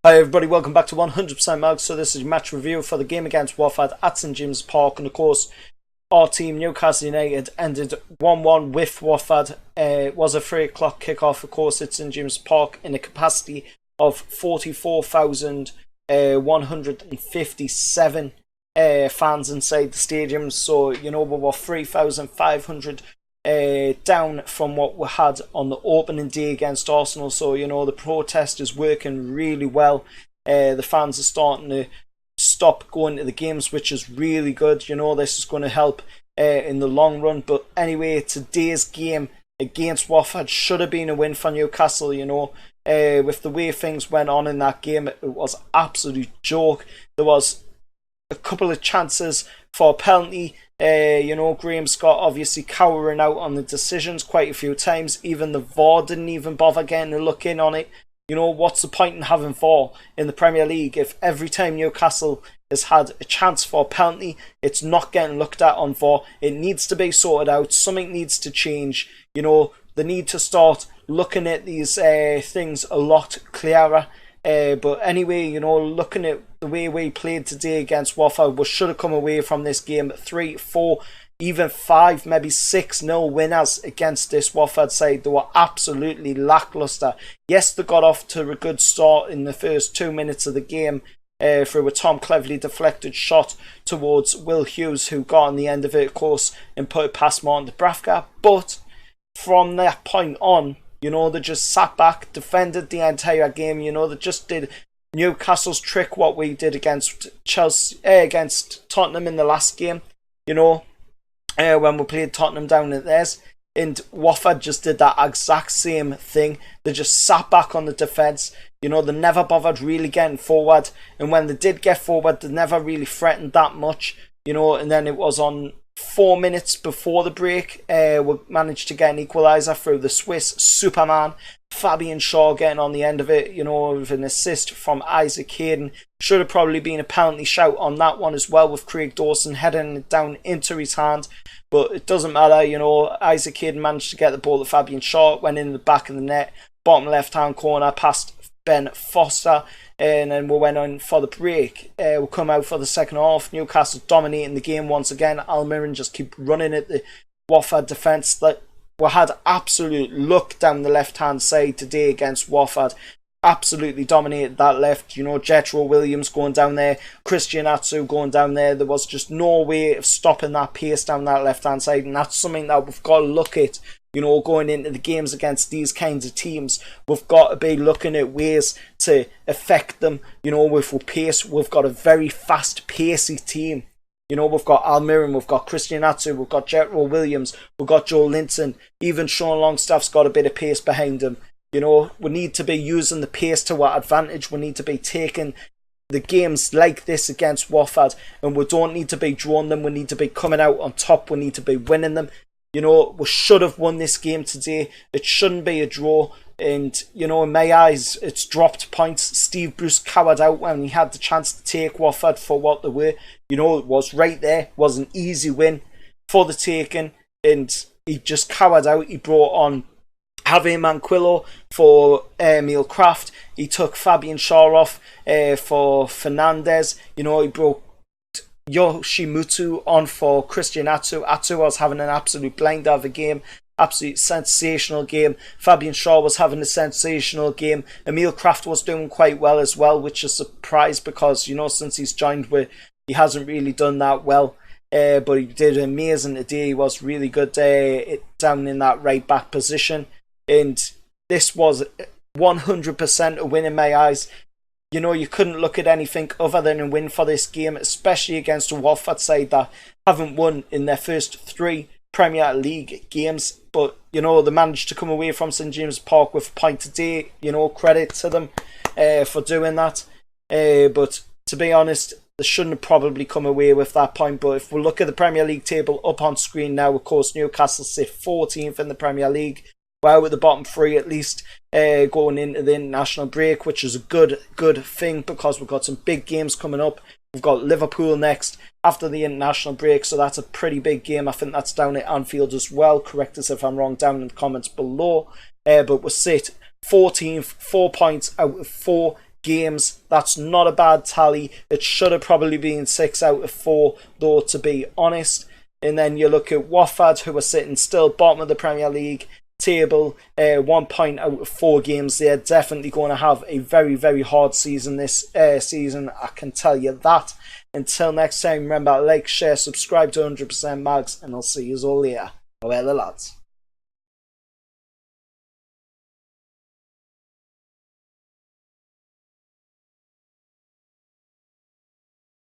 Hi everybody, welcome back to 100% Mag. So this is your match review for the game against Watford at St James's Park, and of course our team Newcastle United ended 1-1 with Watford. It was a 3 o'clock kickoff, of course at St James's Park in a capacity of 44,157 fans inside the stadium. So we were 3,500 down from what we had on the opening day against Arsenal. So the protest is working really well. The fans are starting to stop going to the games, which is really good. This is going to help in the long run. But anyway, today's game against Watford should have been a win for Newcastle. With the way things went on in that game, it was an absolute joke. There was a couple of chances for a penalty. Graham Scott obviously cowering out on the decisions quite a few times. Even the VAR didn't even bother getting a look in on it. What's the point in having VAR in the Premier League if every time Newcastle has had a chance for a penalty, it's not getting looked at on VAR? It needs to be sorted out. Something needs to change. They need to start looking at these things a lot clearer. But anyway, looking at the way we played today against Watford, we should have come away from this game 3, 4, even 5, maybe 6-0 winners against this Watford side. They were absolutely lacklustre. Yes, they got off to a good start in the first 2 minutes of the game through a Tom cleverly deflected shot towards Will Hughes, who got on the end of it, of course, and put it past Martin Dubravka. But from that point on, they just sat back, defended the entire game. They just did Newcastle's trick, what we did against against Tottenham in the last game. When we played Tottenham down at theirs, and Watford just did that exact same thing. They just sat back on the defence. They never bothered really getting forward, and when they did get forward, they never really threatened that much. And then it was on 4 minutes before the break, we managed to get an equaliser through the Swiss Superman Fabian Shaw getting on the end of it, with an assist from Isaac Hayden. Should have probably been a penalty shout on that one as well, with Craig Dawson heading it down into his hand, but it doesn't matter. Isaac Hayden managed to get the ball to Fabian Shaw, went in the back of the net, bottom left hand corner past Ben Foster, and then we went on for the break. We'll come out for the second half. Newcastle dominating the game once again. Almiron just keep running at the Watford defence. That we had absolute luck down the left hand side today against Watford. Absolutely dominated that left. Jethro Williams going down there, Christian Atsu going down there. There was just no way of stopping that pace down that left hand side, and that's something that we've got to look at. Going into the games against these kinds of teams, we've got to be looking at ways to affect them. With pace, we've got a very fast, pacey team. We've got Almiron, we've got Christian Atsu, we've got Jethro Williams, we've got Joe Linton. Even Sean Longstaff's got a bit of pace behind him. We need to be using the pace to our advantage. We need to be taking the games like this against Watford, and we don't need to be drawing them. We need to be coming out on top. We need to be winning them. We should have won this game today. It shouldn't be a draw. And, in my eyes, it's dropped points. Steve Bruce cowered out when he had the chance to take Watford for what they were. It was right there. It was an easy win for the taking. And he just cowered out. He brought on Javier Manquillo for Emil Kraft. He took Fabian Shaw off for Fernandez. He brought Yoshimutu on for Christian Atsu. Atsu was having an absolute blinder of a game. Absolute sensational game. Fabian Shaw was having a sensational game. Emil Kraft was doing quite well as well, which is a surprise because, since he's joined, he hasn't really done that well. But he did amazing today. He was really good down in that right back position. And this was 100% a win in my eyes. You couldn't look at anything other than a win for this game, especially against a Watford side that haven't won in their first 3 Premier League games. But, they managed to come away from St James's Park with a point today. Credit to them for doing that. But to be honest, they shouldn't have probably come away with that point. But if we look at the Premier League table up on screen now, of course, Newcastle sit 14th in the Premier League. Well, with the bottom 3 at least going into the international break, which is a good thing because we've got some big games coming up. We've got Liverpool next after the international break, so that's a pretty big game. I think that's down at Anfield as well. Correct us if I'm wrong down in the comments below. But we'll sit 14th, 4 points out of 4 games. That's not a bad tally. It should have probably been 6 out of 4, though, to be honest. And then you look at Watford, who are sitting still bottom of the Premier League table, 1 point out of 4 games. They're definitely going to have a very, very hard season this season, I can tell you that. Until next time, remember, like, share, subscribe to 100% Mags, and I'll see you all later. Well, lads.